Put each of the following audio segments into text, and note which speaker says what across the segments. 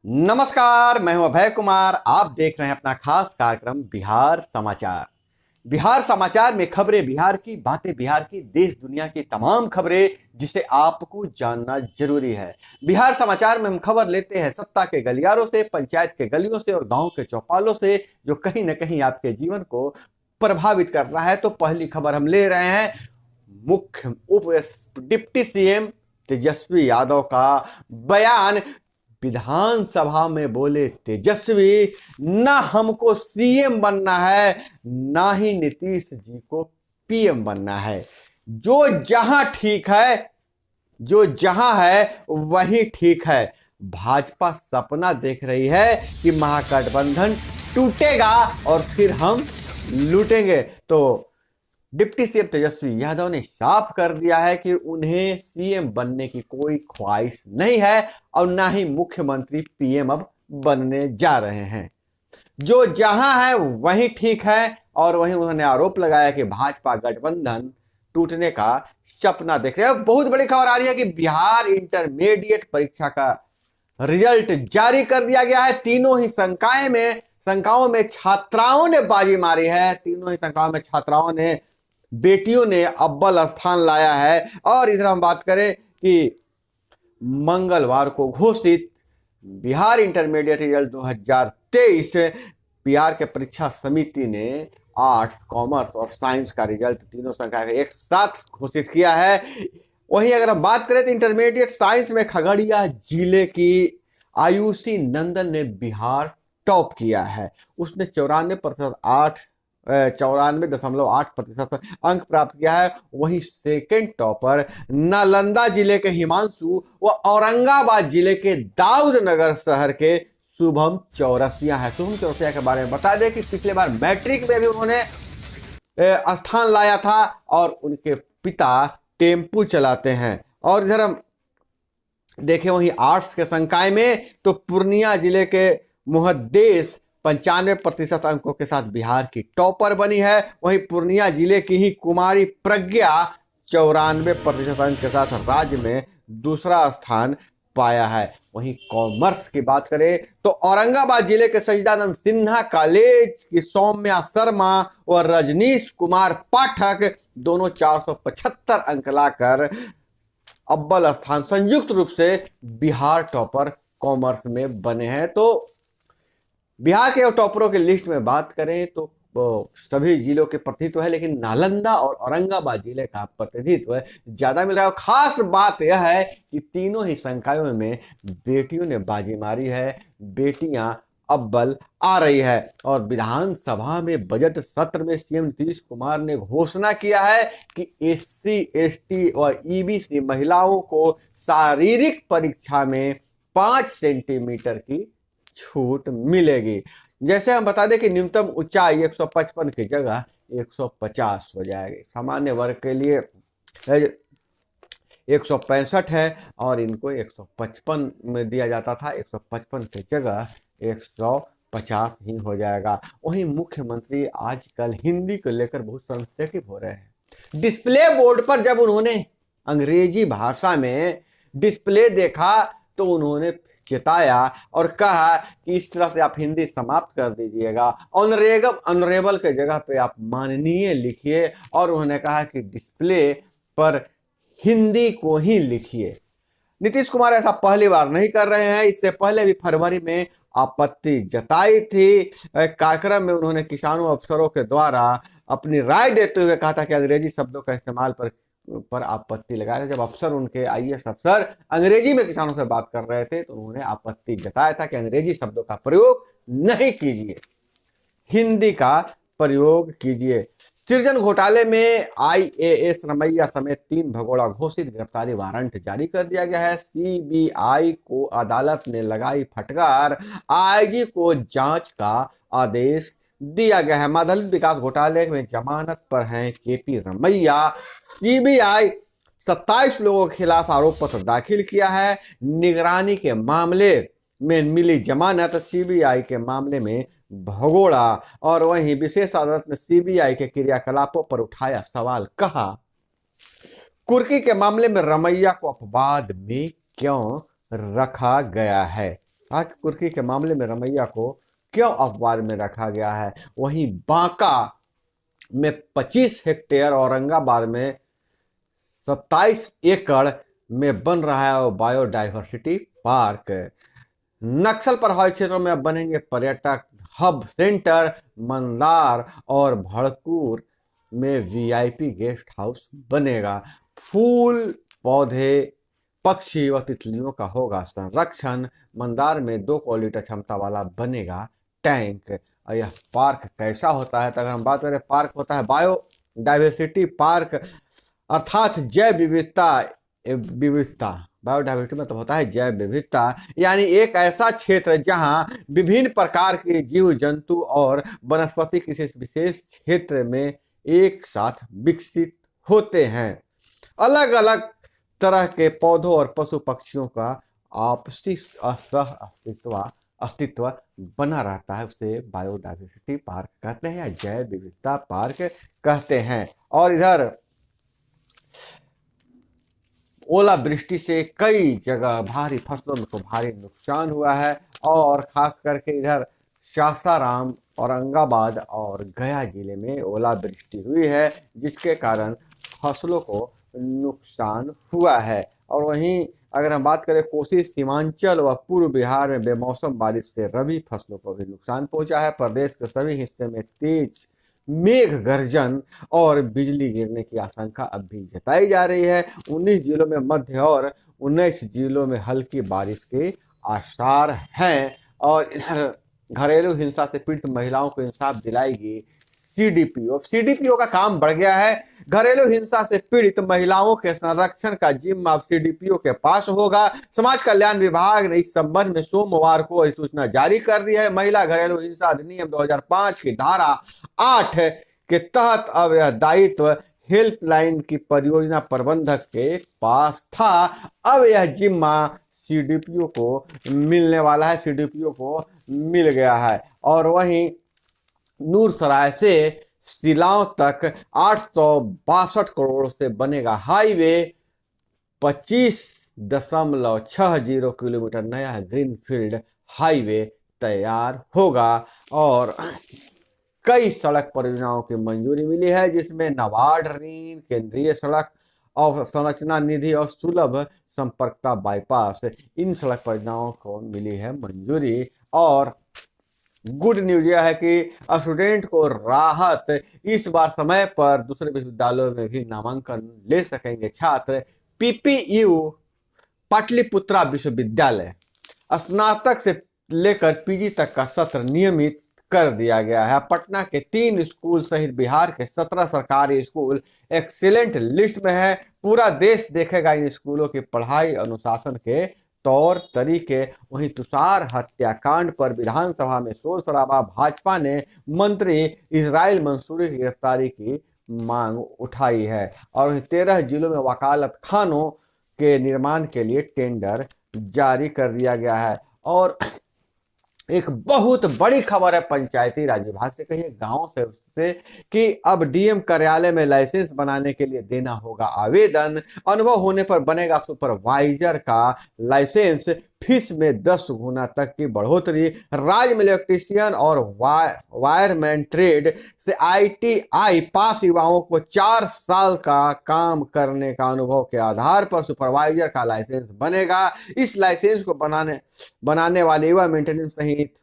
Speaker 1: नमस्कार, मैं हूं अभय कुमार। आप देख रहे हैं अपना खास कार्यक्रम बिहार समाचार। बिहार समाचार में खबरें बिहार की, बातें बिहार की, देश दुनिया की तमाम खबरें जिसे आपको जानना जरूरी है। बिहार समाचार में हम खबर लेते हैं सत्ता के गलियारों से, पंचायत के गलियों से और गांव के चौपालों से, जो कहीं ना कहीं आपके जीवन को प्रभावित कर रहा है। तो पहली खबर हम ले रहे हैं मुख्य उप डिप्टी सीएम तेजस्वी यादव का बयान। विधानसभा में बोले तेजस्वी, ना हमको सीएम बनना है, ना ही नीतीश जी को पीएम बनना है। जो जहां ठीक है, जो जहां है वही ठीक है। भाजपा सपना देख रही है कि महागठबंधन टूटेगा और फिर हम लूटेंगे। तो डिप्टी सीएम तेजस्वी यादव ने साफ कर दिया है कि उन्हें सीएम बनने की कोई ख्वाहिश नहीं है और ना ही मुख्यमंत्री पीएम अब बनने जा रहे हैं। जो जहां है वही ठीक है। और वहीं उन्होंने आरोप लगाया कि भाजपा गठबंधन टूटने का सपना देख रहे हैं। बहुत बड़ी खबर आ रही है कि बिहार इंटरमीडिएट परीक्षा का रिजल्ट जारी कर दिया गया है। तीनों ही संकायों में छात्राओं ने बाजी मारी है। तीनों ही संकायों में छात्राओं ने, बेटियों ने अव्वल स्थान लाया है। और इधर हम बात करें कि मंगलवार को घोषित बिहार इंटरमीडिएट रिजल्ट 2023, बिहार के परीक्षा समिति ने आर्ट्स, कॉमर्स और साइंस का रिजल्ट तीनों संकाय का एक साथ घोषित किया है। वहीं अगर हम बात करें तो इंटरमीडिएट साइंस में खगड़िया जिले की आयुषी नंदन ने बिहार टॉप किया है। उसने 94.8% अंक प्राप्त किया है। वहीं सेकेंड टॉपर नालंदा जिले के हिमांशु व औरंगाबाद जिले के दाऊद नगर शहर के शुभम चौरसिया है। शुभम चौरसिया के बारे में बता दें कि पिछले बार मैट्रिक में भी उन्होंने स्थान लाया था और उनके पिता टेम्पू चलाते हैं। और इधर हम देखें वहीं आर्ट्स के संकाय में तो पूर्णिया जिले के मुहद्देस 95% अंकों के साथ बिहार की टॉपर बनी है। वहीं पूर्णिया जिले की ही कुमारी प्रज्ञा 94% अंक के साथ राज्य में दूसरा स्थान पाया है। वहीं कॉमर्स की बात करें तो औरंगाबाद जिले के सच्चिदानंद सिन्हा कॉलेज की सौम्या शर्मा और रजनीश कुमार पाठक दोनों 475 अंक लाकर अव्वल स्थान संयुक्त रूप से बिहार टॉपर कॉमर्स में बने हैं। तो बिहार के टॉपरों की लिस्ट में बात करें तो सभी जिलों के प्रतिनिधित्व है, लेकिन नालंदा और औरंगाबाद जिले का प्रतिनिधित्व ज्यादा मिल रहा है। खास बात यह है कि तीनों ही संकायों में बेटियों ने बाजी मारी है, बेटियां अव्वल आ रही है। और विधानसभा में बजट सत्र में सीएम नीतीश कुमार ने घोषणा किया है कि एससी, एसटी और ईबीसी महिलाओं को शारीरिक परीक्षा में 5 सेंटीमीटर की छूट मिलेगी। जैसे हम बता दें कि न्यूनतम ऊंचाई 155 की जगह 150 हो जाएगी। सामान्य वर्ग के लिए 165 है और इनको 155 में दिया जाता था, 155 की जगह 150 ही हो जाएगा। वहीं मुख्यमंत्री आजकल हिंदी को लेकर बहुत सेंसिटिव हो रहे हैं। डिस्प्ले बोर्ड पर जब उन्होंने अंग्रेजी भाषा में डिस्प्ले देखा तो उन्होंने चेताया और कहा कि इस तरह से आप हिंदी समाप्त कर दीजिएगा। ऑनरेबल के जगह पे आप माननीय लिखिए। और उन्होंने कहा कि डिस्प्ले पर हिंदी को ही लिखिए। नीतीश कुमार ऐसा पहली बार नहीं कर रहे हैं। इससे पहले भी फरवरी में आपत्ति जताई थी। कार्यक्रम में उन्होंने किसानों अफसरों के द्वारा अपनी राय देते हुए कहा था कि अंग्रेजी शब्दों का इस्तेमाल पर आपत्ति लगाया। जब अफसर, उनके आईएएस अफसर अंग्रेजी में किसानों से बात कर रहे थे तो उन्होंने आपत्ति जताया था कि अंग्रेजी शब्दों का प्रयोग नहीं कीजिए, हिंदी का प्रयोग कीजिए। सृजन घोटाले में आईएएस रमैया समेत 3 भगोड़ा घोषित गिरफ्तारी वारंट जारी कर दिया गया है। सीबीआई को अदालत ने लगाई फटकार, आईजी को जांच का आदेश दिया गया है। मादल विकास घोटाले में जमानत पर हैं केपी रमैया। सीबीआई 27 लोगों के खिलाफ आरोप पत्र दाखिल किया है। निगरानी के मामले में मिली जमानत, सीबीआई के मामले में भगोड़ा। और वहीं विशेष अदालत ने सीबीआई के क्रियाकलापों पर उठाया सवाल, कहा कुर्की के मामले में रमैया को अपवाद में क्यों रखा गया है। आग कुर्की के मामले में रमैया को क्यों अखबार में रखा गया है? वहीं बांका में 25 हेक्टेयर, औरंगाबाद में 27 एकड़ में बन रहा है बायोडाइवर्सिटी पार्क। नक्सल प्रभावित क्षेत्रों में अब बनेंगे पर्यटक हब सेंटर। मंदार और भड़कूर में वीआईपी गेस्ट हाउस बनेगा। फूल पौधे पक्षी व तितलियों का होगा संरक्षण। मंदार में 200 लीटर क्षमता वाला बनेगा टैंक। और यह पार्क कैसा होता है? तो अगर हम बात करें, पार्क होता है बायोडाइवर्सिटी पार्क, अर्थात जैव विविधता। बायोडाइवर्सिटी मतलब होता है जैव विविधता, यानी एक ऐसा क्षेत्र जहां विभिन्न प्रकार के जीव जंतु और वनस्पति किसी विशेष क्षेत्र में एक साथ विकसित होते हैं। अलग अलग तरह के पौधों और पशु पक्षियों का आपसी अस्तित्व बना रहता है, उसे बायोडाइवर्सिटी पार्क कहते हैं या जैव विविधता पार्क कहते हैं। और इधर ओलावृष्टि से कई जगह भारी फसलों को भारी नुकसान हुआ है, और खास करके इधर सासाराम, औरंगाबाद और गया जिले में ओलावृष्टि हुई है, जिसके कारण फसलों को नुकसान हुआ है। और वहीं अगर हम बात करें, कोसी सीमांचल व पूर्व बिहार में बेमौसम बारिश से रबी फसलों को भी नुकसान पहुंचा है। प्रदेश के सभी हिस्से में तेज मेघ गर्जन और बिजली गिरने की आशंका अब भी जताई जा रही है। 19 जिलों में मध्य और 19 जिलों में हल्की बारिश के आसार हैं। और इधर घरेलू हिंसा से पीड़ित महिलाओं को इंसाफ दिलाएगी सीडीपीओ का काम बढ़ गया है। घरेलू हिंसा से पीड़ित महिलाओं के संरक्षण का जिम्मा अब सीडीपीओ के पास होगा। समाज कल्याण विभाग ने इस संबंध में सोमवार को अधिसूचना जारी कर दी है। महिला घरेलू हिंसा अधिनियम 2005 की धारा 8 के तहत अब यह दायित्व हेल्पलाइन की परियोजना प्रबंधक के पास था। अब यह जिम्मा सीडीपीओ को मिलने वाला है, सीडीपीओ को मिल गया है। और वहीं नूरसराय से शिलांग तक 862 करोड़ से बनेगा हाईवे। 25.60 किलोमीटर नया ग्रीनफील्ड हाईवे तैयार होगा। और कई सड़क परियोजनाओं की मंजूरी मिली है, जिसमें नाबार्ड ऋण, केंद्रीय सड़क और संरचना निधि और सुलभ संपर्कता बाईपास, इन सड़क परियोजनाओं को मिली है मंजूरी। और गुड न्यूज यह है कि स्टूडेंट को राहत, इस बार समय पर दूसरे विश्वविद्यालयों में भी नामांकन ले सकेंगे छात्र। पीपीयू पाटलिपुत्रा विश्वविद्यालय स्नातक से लेकर पीजी तक का सत्र नियमित कर दिया गया है। पटना के 3 स्कूल सहित बिहार के 17 सरकारी स्कूल एक्सीलेंट लिस्ट में है। पूरा देश देखेगा इन स्कूलों की पढ़ाई, अनुशासन के तौर तरीके। वहीं तुषार हत्याकांड पर विधानसभा में शोर शराबा। भाजपा ने मंत्री इजराइल मंसूरी की गिरफ्तारी की मांग उठाई है। और 13 जिलों में वकालत खानों के निर्माण के लिए टेंडर जारी कर दिया गया है। और एक बहुत बड़ी खबर है पंचायती राज विभाग से, कहीं गांव से कि अब डीएम कार्यालय में लाइसेंस बनाने के लिए देना होगा आवेदन। अनुभव होने पर बनेगा सुपरवाइजर का लाइसेंस। फीस में 10 गुना तक की बढ़ोतरी। राज्य में इलेक्ट्रीशियन और वायरमैन ट्रेड से आईटीआई पास युवाओं को 4 साल का काम करने का अनुभव के आधार पर सुपरवाइजर का लाइसेंस बनेगा। इस लाइसेंस को बनाने वाले युवा मेंटेनेंस सहित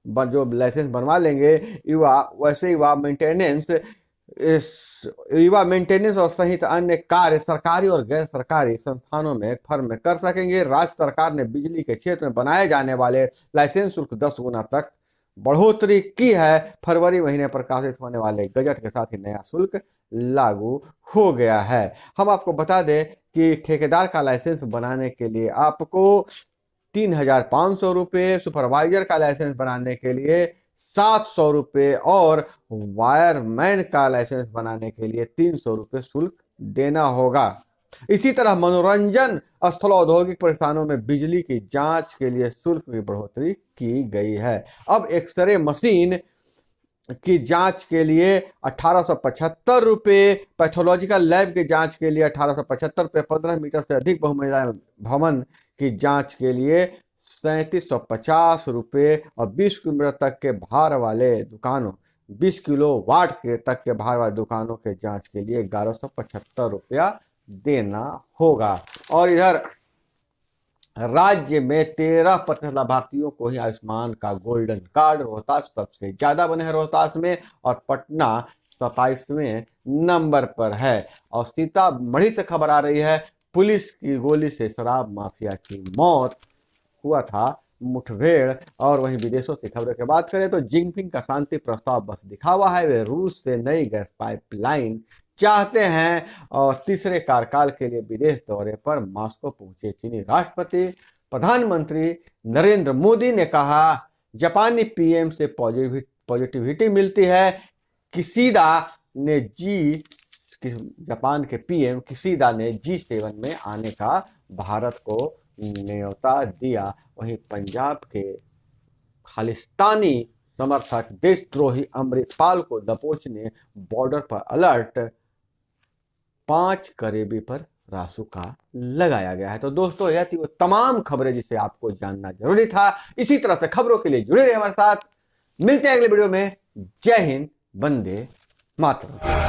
Speaker 1: जो लाइसेंस बनवा लेंगे युवा मेंटेनेंस और सहित अन्य कार्य सरकारी और गैर सरकारी संस्थानों में फर्म में कर सकेंगे। राज्य सरकार ने बिजली के क्षेत्र में बनाए जाने वाले लाइसेंस शुल्क 10 गुना तक बढ़ोतरी की है। फरवरी महीने प्रकाशित होने वाले गजट के साथ ही नया शुल्क लागू हो गया है। हम आपको बता दें कि ठेकेदार का लाइसेंस बनाने के लिए आपको 3,500 रुपये, सुपरवाइजर का लाइसेंस बनाने के लिए 700 रुपये और वायरमैन का लाइसेंस बनाने के लिए 300 रुपये शुल्क देना होगा। इसी तरह मनोरंजन स्थल औद्योगिक प्रतिष्ठानों में बिजली की जांच के लिए शुल्क की बढ़ोतरी की गई है। अब एक्सरे मशीन की जांच के लिए 1875 रुपये, पैथोलॉजिकल लैब की जांच के लिए 1875 रुपये, 15 मीटर से अधिक बहुमंजिला भवन की जांच के लिए ₹3750 और 20 किलोमीटर तक के भार वाले दुकानों 20 किलो वाट के तक के भार वाले दुकानों के जांच के लिए ₹1175 देना होगा। और इधर राज्य में 13% लाभार्थियों को ही आयुष्मान का गोल्डन कार्ड। रोहतास सबसे ज्यादा बने हैं रोहतास में, और पटना 27वें नंबर पर है। और सीतामढ़ी से खबर आ रही है, पुलिस की गोली से शराब माफिया की मौत, हुआ था मुठभेड़। और वहीं विदेशों से खबरों की बात करें तो जिनपिंग का शांति प्रस्ताव बस दिखावा है। वे रूस से नई गैस पाइपलाइन चाहते हैं। और तीसरे कार्यकाल के लिए विदेश दौरे पर मॉस्को पहुंचे चीनी राष्ट्रपति। प्रधानमंत्री नरेंद्र मोदी ने कहा, जापानी पीएम से पॉजिटिविटी मिलती है। किसीदा ने जापान के पीएम किसीदा ने G7 में आने का भारत को न्योता दिया। वहीं पंजाब के खालिस्तानी समर्थक देशद्रोही अमृतपाल को दबोचने बॉर्डर पर अलर्ट, 5 करीबी पर रासुका लगाया गया है। तो दोस्तों, यह थी वो तमाम खबरें जिसे आपको जानना जरूरी था। इसी तरह से खबरों के लिए जुड़े रहे हमारे साथ। मिलते हैं अगले वीडियो में। जय हिंद, वंदे मातरम।